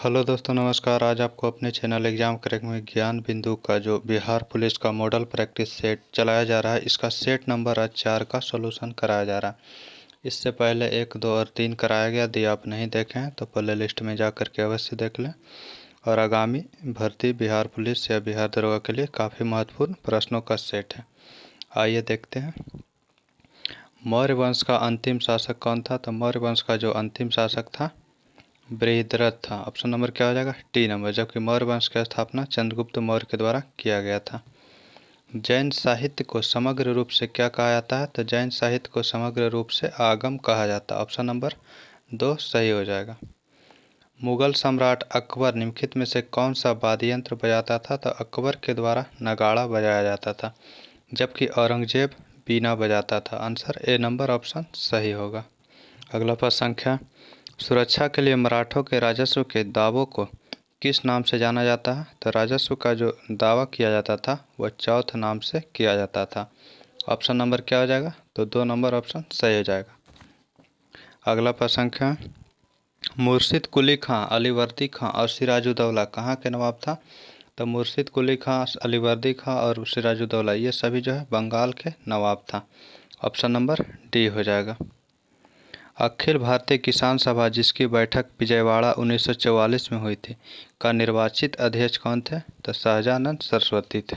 Hello दोस्तों, नमस्कार। आज आपको अपने चैनल एग्जाम क्रैक में ज्ञान बिंदु का जो बिहार पुलिस का मॉडल प्रैक्टिस सेट चलाया जा रहा है, इसका सेट नंबर आज 4 का सॉल्यूशन कराया जा रहा है। इससे पहले 1, 2 और 3 कराया गया। यदि आप नहीं देखे हैं तो प्ले लिस्ट में जा कर के अवश्य देख लें। और आगामी भर्ती बिहार पुलिस या बिहार दरोगा के लिए काफ़ी महत्वपूर्ण प्रश्नों का सेट है। आइए देखते हैं। मौर्य वंश का अंतिम शासक कौन था? तो मौर्य वंश का जो अंतिम शासक था बृहद्रथ था। ऑप्शन नंबर क्या हो जाएगा? D number. जबकि मौर्य वंश की स्थापना चंद्रगुप्त मौर्य के द्वारा किया गया था। जैन साहित्य को समग्र रूप से क्या कहा जाता है? तो जैन साहित्य को समग्र रूप से आगम कहा जाता है। ऑप्शन नंबर 2 सही हो जाएगा। मुगल सम्राट अकबर निम्नलिखित में से कौन सा वाद्य यंत्र बजाता था? तो अकबर के द्वारा नगाड़ा बजाया जाता था, जबकि औरंगजेब बीना बजाता था। आंसर ए नंबर ऑप्शन सही होगा। अगला प्रश्न संख्या, सुरक्षा के लिए मराठों के राजस्व के दावों को किस नाम से जाना जाता है? तो राजस्व का जो दावा किया जाता था वह चौथ नाम से किया जाता था। ऑप्शन नंबर क्या हो जाएगा? तो 2 नंबर ऑप्शन सही हो जाएगा। अगला प्रश्न संख्या, मुर्शिद कुली खां, अलीवर्दी खां और सिराजुद्दौला कहाँ के नवाब था? तो मुर्शिद कुली खां, अलीवर्दी खां और सिराजुद्दौला ये सभी जो है बंगाल के नवाब था। ऑप्शन नंबर डी हो जाएगा। अखिल भारतीय किसान सभा, जिसकी बैठक विजयवाड़ा 1944 में हुई थी, का निर्वाचित अध्यक्ष कौन थे? तो सहजानंद सरस्वती थे।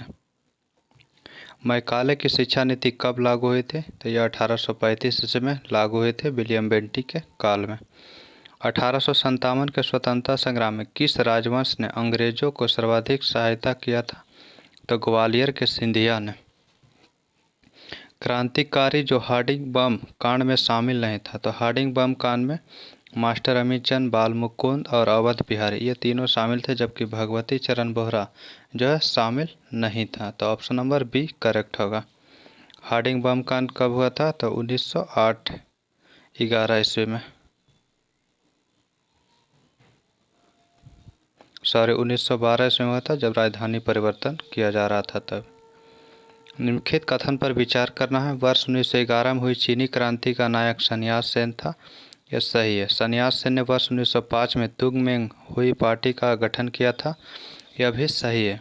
मैकाले की शिक्षा नीति कब लागू हुई थी? तो यह 1835 ईस्वी में लागू हुए थे, विलियम बेंटी के काल में। 1857 के स्वतंत्रता संग्राम में किस राजवंश ने अंग्रेजों को सर्वाधिक सहायता किया था? तो ग्वालियर के सिंधिया ने। क्रांतिकारी जो हार्डिंग बम कांड में शामिल नहीं था, तो हार्डिंग बम कांड में मास्टर अमीचंद, बाल मुकुंद और अवध बिहारी ये तीनों शामिल थे, जबकि भगवती चरण बोहरा जो है शामिल नहीं था। तो ऑप्शन नंबर बी करेक्ट होगा। हार्डिंग बम कांड कब हुआ था? तो 1908-11 ईस्वी में, सॉरी 1912 ईस्वी में हुआ था, जब राजधानी परिवर्तन किया जा रहा था तब। निम्नलिखित कथन पर विचार करना है। वर्ष 1911 में हुई चीनी क्रांति का नायक सन्यास सेन था। यह सही है। सन्यास सेन ने वर्ष 1905 में तुंगमेंग हुई पार्टी का गठन किया था। यह भी सही है।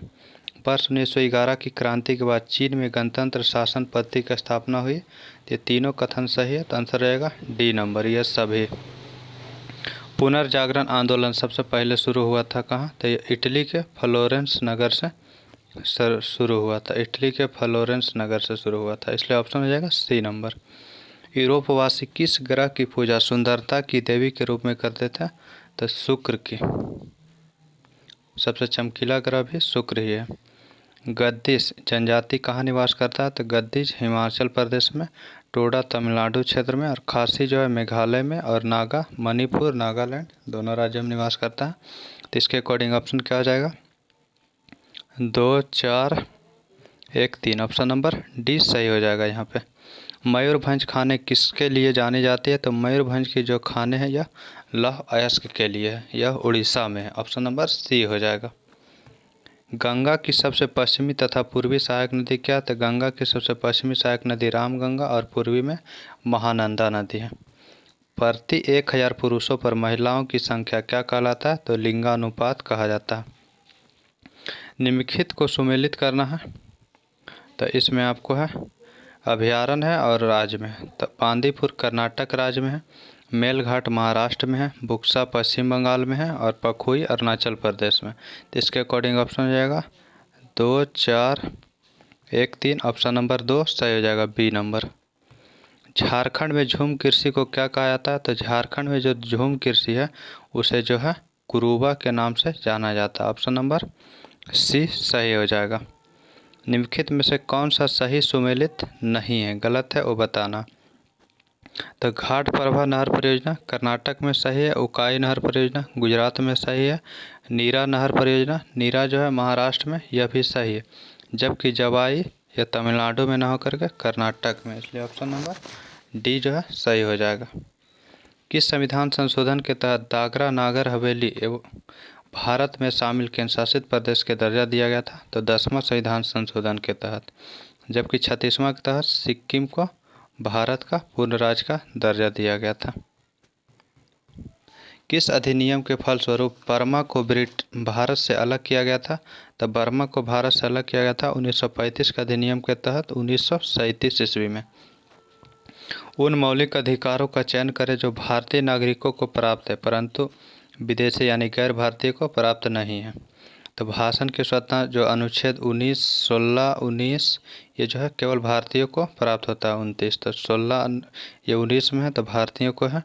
वर्ष 1911 की क्रांति के बाद चीन में गणतंत्र शासन पद्धति की स्थापना हुई। ये तीनों कथन सही है, तो आंसर रहेगा डी नंबर, ये सभी। पुनर्जागरण आंदोलन सबसे पहले शुरू हुआ था कहाँ? तो ये इटली के फ्लोरेंस नगर से शुरू हुआ था। इटली के फ्लोरेंस नगर से शुरू हुआ था, इसलिए ऑप्शन हो जाएगा सी नंबर। यूरोपवासी किस ग्रह की पूजा सुंदरता की देवी के रूप में करते थे? तो शुक्र की। सबसे चमकीला ग्रह भी शुक्र ही है। गद्दीस जनजाति कहाँ निवास करता है? तो गद्दीस हिमाचल प्रदेश में, टोडा तमिलनाडु क्षेत्र में, और खासी जो है मेघालय में, और नागा मणिपुर नागालैंड दोनों राज्यों में निवास करता है। तो इसके अकॉर्डिंग ऑप्शन क्या हो जाएगा? 2, 4, 1, 3। ऑप्शन नंबर डी सही हो जाएगा यहाँ पे। मयूरभंज खाने किसके लिए जानी जाती है? तो मयूरभंज की जो खाने हैं यह लौह अयस्क के लिए है, यह उड़ीसा में है। ऑप्शन नंबर सी हो जाएगा। गंगा की सबसे पश्चिमी तथा पूर्वी सहायक नदी क्या है? तो गंगा की सबसे पश्चिमी सहायक नदी रामगंगा और पूर्वी में महानंदा नदी है। प्रति 1000 पुरुषों पर महिलाओं की संख्या क्या कहलाता है? तो लिंगानुपात कहा जाता है। निम्नलिखित को सुमेलित करना है, तो इसमें आपको है अभयारण्य है और राज्य में है। तो बांदीपुर कर्नाटक राज्य में है, मेलघाट महाराष्ट्र में है, बुक्सा पश्चिम बंगाल में है, और पखुई अरुणाचल प्रदेश में। तो इसके अकॉर्डिंग ऑप्शन हो जाएगा 2, 4, 1, 3। ऑप्शन नंबर 2 सही हो जाएगा, बी नंबर। झारखंड में झूम कृषि को क्या कहा जाता है? तो झारखंड में जो झूम कृषि है उसे जो है कुरुबा के नाम से जाना जाता है। ऑप्शन नंबर सी सही हो जाएगा। निम्नलिखित में से कौन सा सही सुमेलित नहीं है, गलत है वो बताना। तो घाट प्रभा नहर परियोजना कर्नाटक में सही है। उकाई नहर परियोजना गुजरात में सही है। नीरा नहर परियोजना, नीरा जो है महाराष्ट्र में, यह भी सही है। जबकि जवाई यह तमिलनाडु में न होकर के कर्नाटक में, इसलिए ऑप्शन नंबर डी जो है सही हो जाएगा। किस संविधान संशोधन के तहत दादरा नागर हवेली एवं भारत में शामिल केंद्र शासित प्रदेश के दर्जा दिया गया था? तो 10वां संविधान संशोधन के तहत। जबकि 36वां के तहत सिक्किम को भारत का पूर्ण राज्य का दर्जा दिया गया था। किस अधिनियम के फलस्वरूप बर्मा को भारत से अलग किया गया था? तब बर्मा को भारत से अलग किया गया था 1935 के अधिनियम के तहत 1937 ईस्वी में। उन मौलिक अधिकारों का चयन करें जो भारतीय नागरिकों को प्राप्त है परंतु विदेशी यानी गैर भारतीय को प्राप्त नहीं है। तो भाषण की स्वतंत्रता जो अनुच्छेद 19, 16, 19 ये जो है केवल भारतीयों को प्राप्त होता है। 29 तो 16 ये 19 में है तो भारतीयों को है,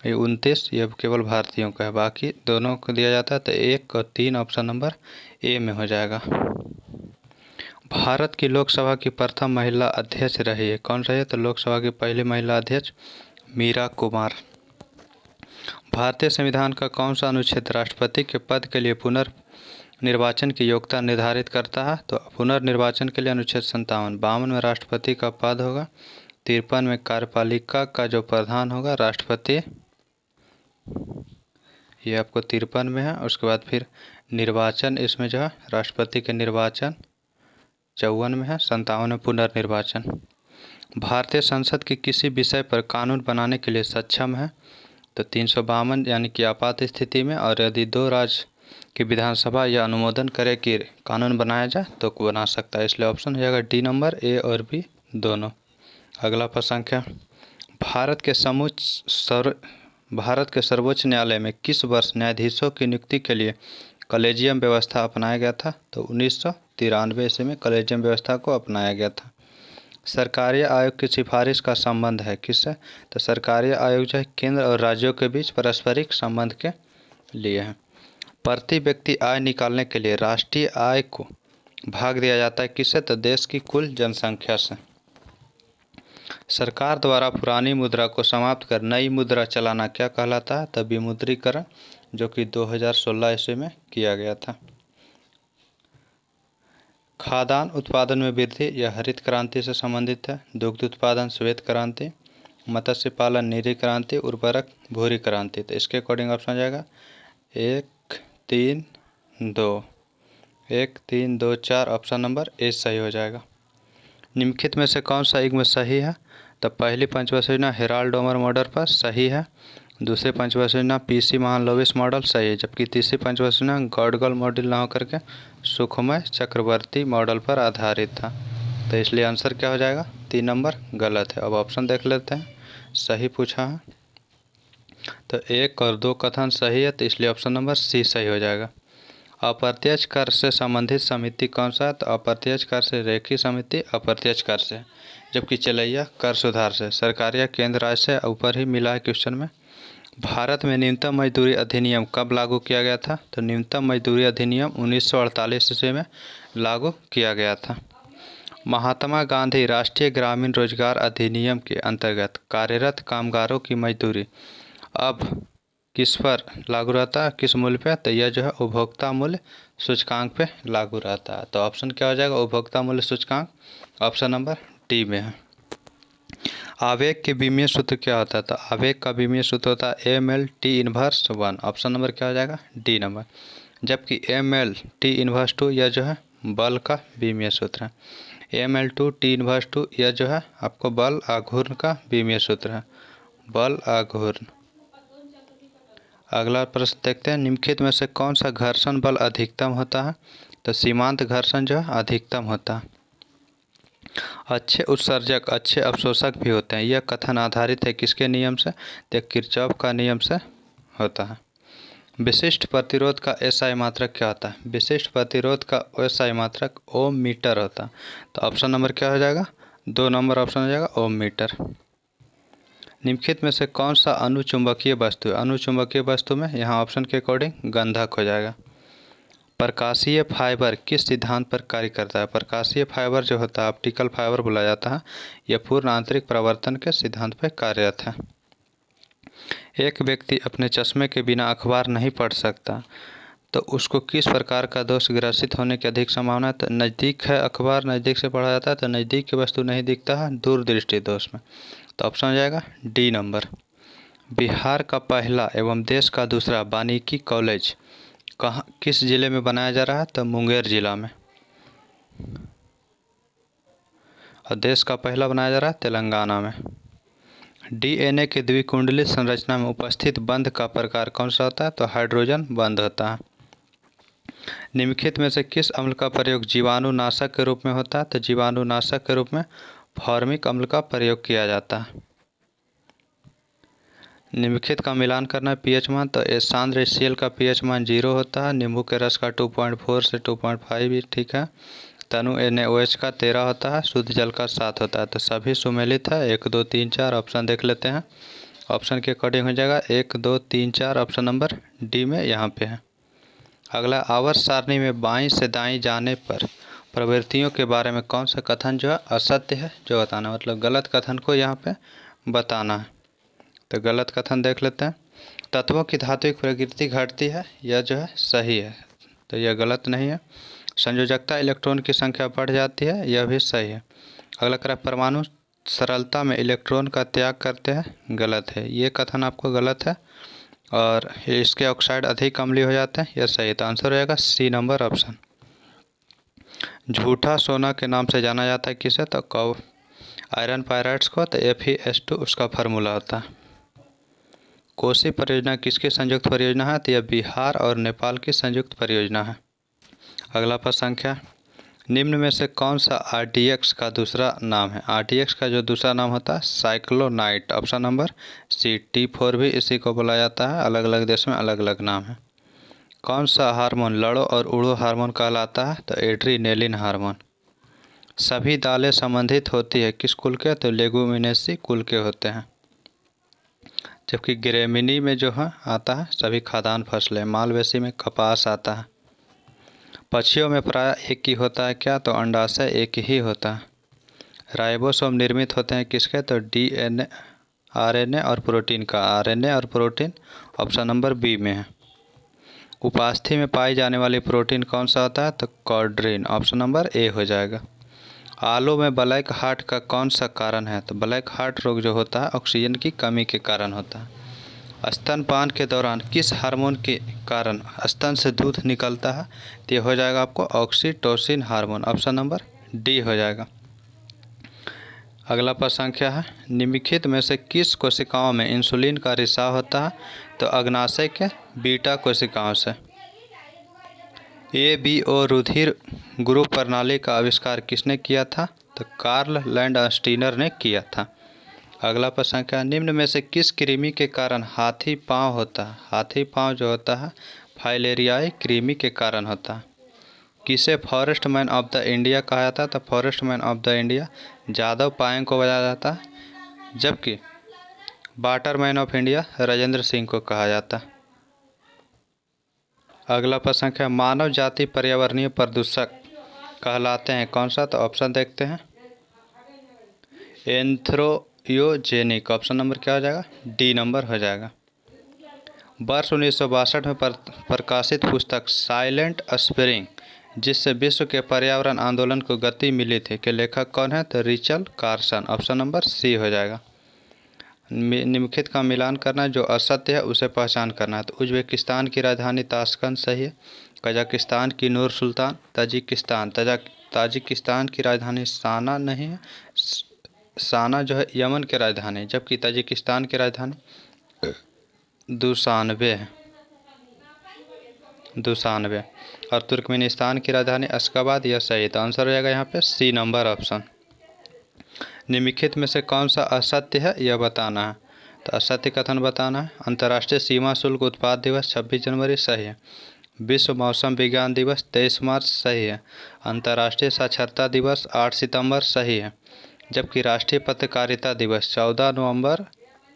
ये 29 ये केवल भारतीयों का है, बाकी दोनों को दिया जाता है। तो 1 और 3 ऑप्शन नंबर ए में हो जाएगा। भारत की लोकसभा की प्रथम महिला अध्यक्ष रही है, कौन रही है? तो लोकसभा की पहली महिला अध्यक्ष मीरा कुमार। भारतीय संविधान का कौन सा अनुच्छेद राष्ट्रपति के पद के लिए पुनर्निर्वाचन की योग्यता निर्धारित करता है? तो पुनर्निर्वाचन के लिए अनुच्छेद 57। 52 में राष्ट्रपति का पद होगा, 53 में कार्यपालिका का जो प्रधान होगा राष्ट्रपति, ये आपको 53 में है। उसके बाद फिर निर्वाचन इसमें जो है राष्ट्रपति के निर्वाचन 54 में है, 57 में पुनर्निर्वाचन। भारतीय संसद की किसी विषय पर कानून बनाने के लिए सक्षम है? तो 352 यानी कि आपात स्थिति में, और यदि 2 राज्य की विधानसभा यह अनुमोदन करे कि कानून बनाया जाए तो बना सकता है, इसलिए ऑप्शन हो जाएगा डी नंबर, ए और बी दोनों। अगला प्रश्न क्या? भारत के सर्वोच्च न्यायालय में किस वर्ष न्यायाधीशों की नियुक्ति के लिए कॉलेजियम व्यवस्था अपनाया गया था? तो 1993 ईस्वी में कॉलेजियम व्यवस्था को अपनाया गया था। सरकारी आयोग की सिफारिश का संबंध है किससे? तो सरकारी आयोग जो है केंद्र और राज्यों के बीच पारस्परिक संबंध के लिए है। प्रति व्यक्ति आय निकालने के लिए राष्ट्रीय आय को भाग दिया जाता है किससे? तो देश की कुल जनसंख्या से। सरकार द्वारा पुरानी मुद्रा को समाप्त कर नई मुद्रा चलाना क्या कहलाता है? तो विमुद्रीकरण, जो कि 2016 ईस्वी में किया गया था। खाद्यान्न उत्पादन में वृद्धि यह हरित क्रांति से संबंधित है। दुग्ध उत्पादन श्वेत क्रांति, मत्स्य पालन नीली क्रांति, उर्वरक भूरी क्रांति। तो इसके अकॉर्डिंग ऑप्शन आ जाएगा 1, 3, 2, 1, 3, 2, 4 ऑप्शन नंबर ए सही हो जाएगा। निम्नलिखित में से कौन सा युग्म सही है? तो पहली पंचवर्षीय योजना हेराल्ड डोमर मॉडल पर सही है, दूसरे पंचवर्षीय योजना पीसी महालनोबिस मॉडल सही है, जबकि तीसरी पंचवर्षीय योजना गॉडगल मॉडल ना होकर के सुखमय चक्रवर्ती मॉडल पर आधारित था। तो इसलिए आंसर क्या हो जाएगा? 3 नंबर गलत है। अब ऑप्शन देख लेते हैं, सही पूछा है तो 1 और 2 कथन सही है, तो इसलिए ऑप्शन नंबर सी सही हो जाएगा। अप्रत्यक्ष कर से संबंधित समिति कौन सा है? तो अप्रत्यक्ष कर से रेखी समिति अप्रत्यक्ष कर से, जबकि चलैया कर सुधार से। सरकारी या केंद्र राज्य से ऊपर ही मिला है क्वेश्चन में। भारत में न्यूनतम मजदूरी अधिनियम कब लागू किया गया था? तो न्यूनतम मजदूरी अधिनियम 1948 ईस्वी में लागू किया गया था। महात्मा गांधी राष्ट्रीय ग्रामीण रोजगार अधिनियम के अंतर्गत कार्यरत कामगारों की मजदूरी अब किस पर लागू रहता है, किस मूल्य पे? तो यह जो है उपभोक्ता मूल्य सूचकांक पे लागू रहता है। तो ऑप्शन क्या हो जाएगा? उपभोक्ता मूल्य सूचकांक, ऑप्शन नंबर डी में है। आवेग के विमीय सूत्र क्या होता है? तो आवेग का विमीय सूत्र होता है ML/T−1, ऑप्शन नंबर क्या हो जाएगा? D number. जबकि ML/T−2 यह जो है बल का विमीय सूत्र है। ML/T−2 यह जो है आपको बल आघूर्ण का विमीय सूत्र है, बल आघूर्ण। अगला प्रश्न देखते हैं, निम्नलिखित में से कौन सा घर्षण बल अधिकतम होता है? तो सीमांत घर्षण जो है अधिकतम होता है। अच्छे उत्सर्जक अच्छे अवशोषक भी होते हैं, यह कथन आधारित है किसके नियम से? तो किरचॉफ का नियम से होता है। विशिष्ट प्रतिरोध का एसआई मात्रक क्या होता है? विशिष्ट प्रतिरोध का एसआई मात्रक ओम मीटर होता है। तो ऑप्शन नंबर क्या हो जाएगा? 2 नंबर ऑप्शन हो जाएगा ओम मीटर। निम्नलिखित में से कौन सा अनुचुंबकीय वस्तु है? अनुचुंबकीय वस्तु में यहाँ ऑप्शन के अकॉर्डिंग गंधक हो जाएगा। प्रकाशीय फाइबर किस सिद्धांत पर कार्य करता है? प्रकाशीय फाइबर जो होता है ऑप्टिकल फाइबर बोला जाता है, यह पूर्ण आंतरिक परावर्तन के सिद्धांत पर कार्यरत है। एक व्यक्ति अपने चश्मे के बिना अखबार नहीं पढ़ सकता, तो उसको किस प्रकार का दोष ग्रसित होने की अधिक संभावना है? तो नज़दीक है अखबार, नज़दीक से पढ़ा जाता है तो नज़दीक की वस्तु नहीं दिखता है, दूरदृष्टि दोष में। तो ऑप्शन हो जाएगा डी नंबर। बिहार का पहला एवं देश का दूसरा वानिकी कॉलेज कहाँ किस जिले में बनाया जा रहा है? तो मुंगेर जिला में। और देश का पहला बनाया जा रहा है तेलंगाना में। डीएनए की द्विकुंडलित संरचना में उपस्थित बंध का प्रकार कौन सा होता है? तो हाइड्रोजन बंध होता है। निम्नलिखित में से किस अम्ल का प्रयोग जीवाणुनाशक के रूप में होता है? तो जीवाणुनाशक के रूप में फॉर्मिक अम्ल का प्रयोग किया जाता है। निम्नलिखित का मिलान करना है पीएच मान। तो सांद्र HCl का पीएच मान 0 होता है। नींबू के रस का 2.4 से 2.5 भी ठीक है। तनु NaOH का 13 होता है। शुद्ध जल का 7 होता है। तो सभी सुमेलित है। 1 2 3 4 ऑप्शन देख लेते हैं। ऑप्शन के अकॉर्डिंग हो जाएगा 1 2 3 4 ऑप्शन नंबर डी में यहाँ पे है। अगला, आवर्त सारणी में बाईं से दाईं जाने पर प्रवृत्तियों के बारे में कौन सा कथन जो है असत्य है जो बताना, मतलब गलत कथन को यहाँ पे बताना है। तो गलत कथन देख लेते हैं। तत्वों की धात्विक प्रकृति घटती है, यह जो है सही है। तो यह गलत नहीं है। संयोजकता इलेक्ट्रॉन की संख्या बढ़ जाती है, यह भी सही है। अगला कह रहा है परमाणु सरलता में इलेक्ट्रॉन का त्याग करते हैं, गलत है। ये कथन आपको गलत है। और इसके ऑक्साइड अधिक अम्लीय हो जाते हैं, यह सही है। तो आंसर हो जाएगा सी नंबर ऑप्शन। झूठा सोना के नाम से जाना जाता है किसे? तो आयरन पायराइड्स को। तो Fe2 उसका फार्मूला होता है। कोसी परियोजना किसकी संयुक्त परियोजना है? तो यह बिहार और नेपाल की संयुक्त परियोजना है। अगला प्रश्न संख्या, निम्न में से कौन सा RDX का दूसरा नाम है? RDX का जो दूसरा नाम होता है साइक्लोनाइट। ऑप्शन नंबर सी। T4 भी इसी को बोला जाता है। अलग अलग देश में अलग अलग नाम है। कौन सा हार्मोन लड़ो और उड़ो हार्मोन कहलाता है? तो एड्रीनेलिन हार्मोन। सभी दालें संबंधित होती है किस कुल के? तो लेगुमिनेसी कुल के होते हैं। जबकि ग्रेमिनी में जो है आता है सभी खाद्यान्न फसलें। मालवेसी में कपास आता है। पक्षियों में प्राय एक ही होता है क्या? तो अंडाशय एक ही होता है। राइबोसोम निर्मित होते हैं किसके? तो DNA RNA और प्रोटीन का। RNA और प्रोटीन ऑप्शन नंबर बी में है। उपास्थि में पाई जाने वाली प्रोटीन कौन सा होता है? तो कॉर्ड्रीन। ऑप्शन नंबर ए हो जाएगा। आलू में ब्लैक हार्ट का कौन सा कारण है? तो ब्लैक हार्ट रोग जो होता है ऑक्सीजन की कमी के कारण होता है। स्तनपान के दौरान किस हार्मोन के कारण स्तन से दूध निकलता है? तो ये हो जाएगा आपको oxytocin hormone. Option number D हो जाएगा। अगला प्रश्न संख्या है, निम्नलिखित में से किस कोशिकाओं में इंसुलिन का रिसाव होता है? तो अग्नाशय के बीटा कोशिकाओं से। ABO रुधिर गुरु प्रणाली का आविष्कार किसने किया था? तो कार्ल लैंडस्टीनर ने किया था। अगला प्रश्न क्या, निम्न में से किस कृमि के कारण हाथी पाँव होता है? हाथी पाँव जो होता है फाइलेरियाई कृमि के कारण होता है। किसे forest man of the India कहा जाता है? तो forest man of the India Jadav Payeng को बताया जाता है, जबकि water man of India Rajendra Singh को कहा जाता है। अगला प्रश्न है, मानव जाति पर्यावरणीय प्रदूषक कहलाते हैं कौन सा? तो ऑप्शन देखते हैं। एंथ्रोयोजेनिक। ऑप्शन नंबर क्या हो जाएगा? डी नंबर हो जाएगा। वर्ष 1962 में प्रकाशित पुस्तक साइलेंट स्प्रिंग, जिससे विश्व के पर्यावरण आंदोलन को गति मिली थी, के लेखक कौन है? तो Richard Carson. Option number C हो जाएगा। निम्नलिखित का मिलान करना, जो असत्य है उसे पहचान करना है। तो उज्बेकिस्तान की राजधानी ताशकंद सही है। कजाकिस्तान की नूर सुल्तान। ताजिकिस्तान की राजधानी साना नहीं है। साना जो है यमन की राजधानी, जबकि ताजिकिस्तान की राजधानी दुशानबे है। दुशानबे। और तुर्कमेनिस्तान की राजधानी अशगाबाद। यह सही। तो आंसर हो जाएगा यहाँ पे सी नंबर ऑप्शन। निम्नलिखित में से कौन सा असत्य है यह बताना है। तो असत्य कथन बताना है। अंतर्राष्ट्रीय सीमा शुल्क उत्पाद दिवस 26 जनवरी सही है। विश्व मौसम विज्ञान दिवस 23 मार्च सही है। अंतर्राष्ट्रीय साक्षरता दिवस 8 सितंबर सही है। जबकि राष्ट्रीय पत्रकारिता दिवस 14 नवंबर,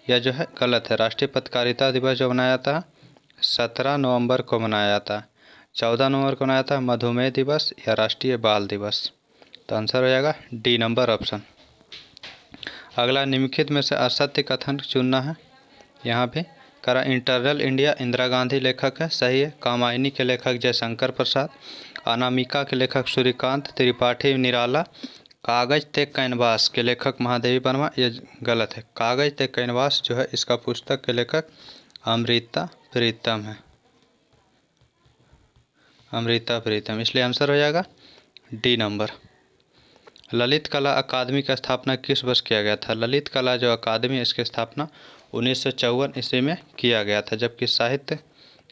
यह जो है गलत है। राष्ट्रीय पत्रकारिता दिवस जो मनाया जाता है 17 नवंबर को मनाया जाता है। 14 नवंबर को मनाया जाता है मधुमेह दिवस या राष्ट्रीय बाल दिवस। तो आंसर हो जाएगा डी नंबर ऑप्शन। अगला, निम्नलिखित में से असत्य कथन चुनना है। यहाँ पे करा इंटरनल इंडिया इंदिरा गांधी लेखक है, सही है। कामायनी के लेखक जयशंकर प्रसाद। अनामिका के लेखक सूर्यकांत त्रिपाठी निराला। कागज ते कैनवास के लेखक महादेवी वर्मा, ये गलत है। कागज ते कैनवास जो है इसका पुस्तक के लेखक अमृता प्रीतम है। अमृता प्रीतम, इसलिए आंसर हो जाएगा डी नंबर। ललित कला अकादमी का स्थापना किस वर्ष किया गया था? ललित कला जो अकादमी है इसकी स्थापना 1954 ईस्वी में किया गया था, जबकि साहित्य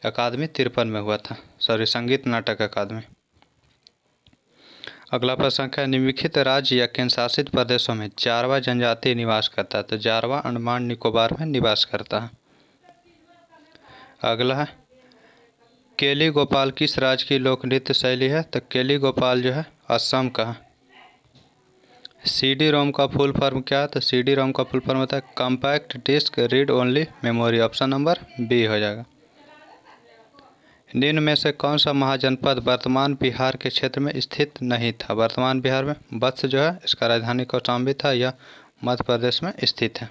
अकादमी 53 में हुआ था। संगीत नाटक अकादमी। अगला प्रश्न है, निम्नलिखित राज्य या केंद्र शासित प्रदेशों में जारवा जनजाति निवास करता है? तो जारवा अंडमान निकोबार में निवास करता है। अगला है, केली गोपाल किस राज्य की लोक नृत्य शैली है? तो केली गोपाल जो है असम का है। CD-ROM का फुल फॉर्म क्या है? तो CD-ROM का फुल फॉर्म होता है compact disc read only memory. Option number B हो जाएगा। निम्न में से कौन सा महाजनपद वर्तमान बिहार के क्षेत्र में स्थित नहीं था? वर्तमान बिहार में वत्स जो है इसका राजधानी कौशाम्बी था, यह मध्य प्रदेश में स्थित है।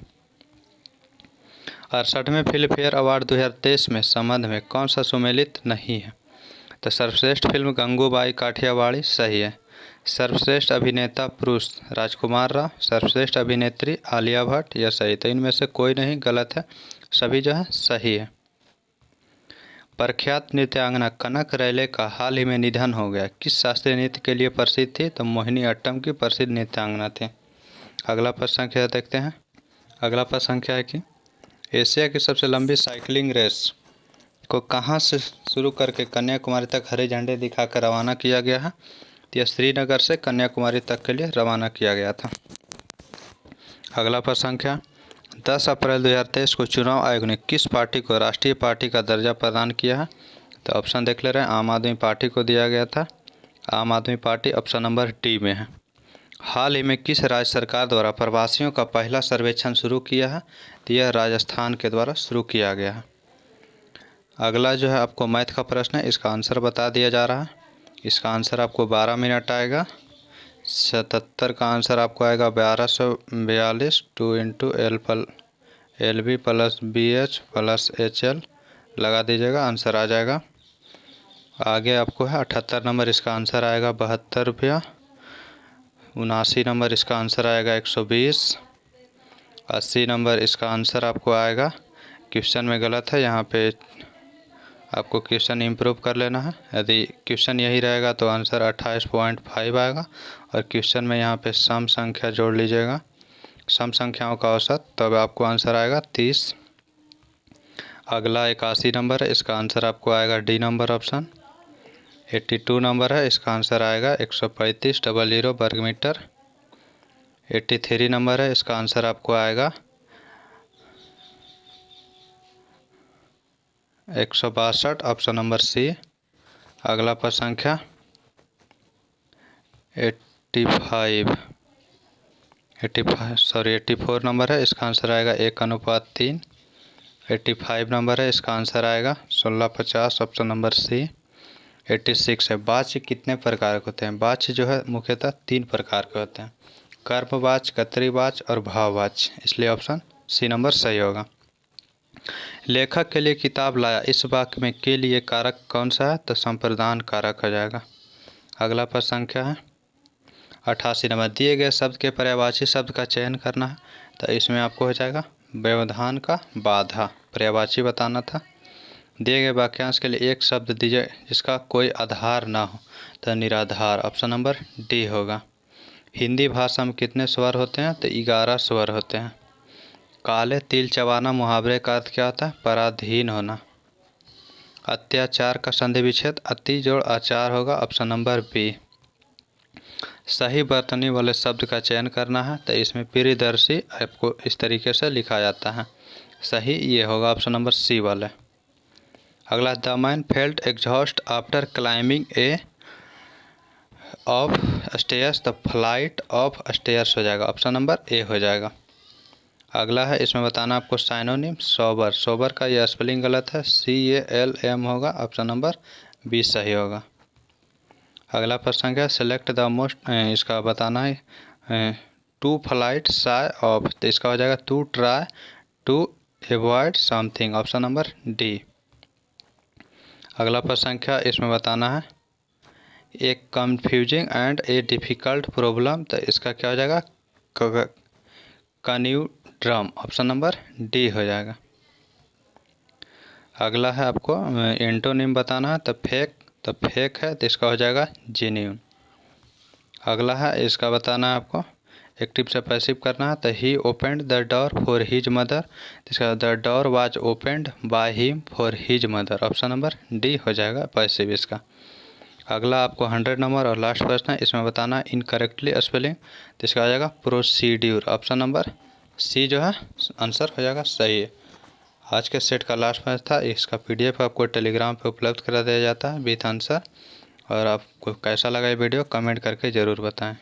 68वें फिल्म फेयर अवार्ड 2023 में संबंध में कौन सा सुमेलित नहीं है? तो सर्वश्रेष्ठ फिल्म गंगूबाई काठियावाड़ी सही है। सर्वश्रेष्ठ अभिनेता पुरुष राजकुमार राव, सर्वश्रेष्ठ अभिनेत्री आलिया भट्ट, यह सही। तो इनमें से कोई नहीं, गलत है, सभी जो है सही है। प्रख्यात नृत्यांगना कनक रेले का हाल ही में निधन हो गया। किस शास्त्रीय नृत्य के लिए प्रसिद्ध थी? तो मोहिनी अट्टम की प्रसिद्ध नृत्यांगना थी। अगला प्रश्न क्या देखते हैं। अगला प्रश्न क्या है कि एशिया की सबसे लंबी साइकिलिंग रेस को कहां से शुरू करके कन्याकुमारी तक हरे झंडे दिखाकर रवाना किया गया है? तो यह श्रीनगर से कन्याकुमारी तक के लिए रवाना किया गया था। अगला प्रश्न क्या, 10 अप्रैल 2023 को चुनाव आयोग ने किस पार्टी को राष्ट्रीय पार्टी का दर्जा प्रदान किया है? तो ऑप्शन देख ले रहे हैं। आम आदमी पार्टी को दिया गया था। आम आदमी पार्टी ऑप्शन नंबर डी में है। हाल ही में किस राज्य सरकार द्वारा प्रवासियों का पहला सर्वेक्षण शुरू किया है? तो यह राजस्थान के द्वारा शुरू किया गया है। अगला जो है आपको मैथ का प्रश्न है, इसका आंसर बता दिया जा रहा है। इसका आंसर आपको 12 मिनट आएगा। 77 का आंसर आपको आएगा 1242 2 into LB plus BH plus HL लगा दीजिएगा, आंसर आ जाएगा। आगे आपको है 78 नंबर, इसका आंसर आएगा 72 रुपया। 79 नंबर इसका आंसर आएगा 120। 80 नंबर इसका आंसर आपको आएगा, क्वेश्चन में गलत है, यहाँ पे आपको क्वेश्चन इम्प्रूव कर लेना है। यदि क्वेश्चन यही रहेगा तो आंसर 28.5 आएगा, और क्वेश्चन में यहाँ पे सम संख्या जोड़ लीजिएगा, सम संख्याओं का औसत, तब आपको आंसर आएगा 30। अगला 81 नंबर है, इसका आंसर आपको आएगा डी नंबर ऑप्शन। 82 नंबर है, इसका आंसर आएगा 135.00 वर्ग मीटर। 83 नंबर है, इसका आंसर आपको आएगा 162, ऑप्शन नंबर सी। अगला प्रश्न संख्या 84 नंबर है, इसका आंसर आएगा 1:3। 85 नंबर है, इसका आंसर आएगा 1650, ऑप्शन नंबर सी। 86 है, वाच्य कितने प्रकार के होते हैं? वाच्य जो है मुख्यतः 3 प्रकार के होते हैं, कर्मवाच्य, कर्तरीवाच्य और भाववाच्य, इसलिए ऑप्शन सी नंबर सही होगा। लेखक के लिए किताब लाया, इस वाक्य में के लिए कारक कौन सा है? तो संप्रदान कारक हो जाएगा। अगला प्रश्न संख्या है 88 नंबर, दिए गए शब्द के पर्यायवाची शब्द का चयन करना है। तो इसमें आपको हो जाएगा व्यवधान का बाधा, पर्यायवाची बताना था। दिए गए वाक्यांश के लिए एक शब्द दीजिए जिसका कोई आधार ना हो, तो निराधार, ऑप्शन नंबर डी होगा। हिंदी भाषा में कितने स्वर होते हैं? तो 11 स्वर होते हैं। काले तिल चबाना मुहावरे का अर्थ क्या होता है? पराधीन होना। अत्याचार का संधि विच्छेद अति जोड़ आचार होगा, ऑप्शन नंबर बी। सही वर्तनी वाले शब्द का चयन करना है, तो इसमें प्रियदर्शी आपको इस तरीके से लिखा जाता है, सही ये होगा ऑप्शन नंबर सी वाले। अगला, the man felt exhaust after climbing A of stairs, the flight of stairs हो जाएगा, ऑप्शन नंबर ए हो जाएगा। अगला है, इसमें बताना आपको साइनोनिम सोबर, सोबर का यह स्पेलिंग गलत है, CALM होगा, ऑप्शन नंबर बी सही होगा। अगला प्रश्न क्या, सेलेक्ट द मोस्ट, इसका बताना है टू फ्लाइट साय ऑफ, तो इसका हो जाएगा to try to avoid something, option number D. अगला प्रश्न क्या, इसमें बताना है एक confusing and a difficult problem, तो इसका क्या हो जाएगा कन्यूड्रम, ऑप्शन नंबर डी हो जाएगा। अगला है आपको एंटोनिम बताना है, तो फेक है, तो इसका हो जाएगा जेन्युइन। अगला है इसका बताना है आपको, एक्टिव से पैसिव करना है। तो he opened the door for his mother, इसका the door was opened by him for his mother, option number D हो जाएगा पैसिव इसका। अगला आपको 100 नंबर और लास्ट प्रश्न है, इसमें बताना इनकरेक्टली स्पेलिंग। तो इसका आ जाएगा प्रोसीड्यूर, ऑप्शन नंबर सी जो है आंसर हो जाएगा सही है। आज के सेट का लास्ट मैच था, इसका PDF आपको टेलीग्राम पे उपलब्ध करा दिया जाता है विथ आंसर। और आपको कैसा लगा ये वीडियो कमेंट करके ज़रूर बताएं।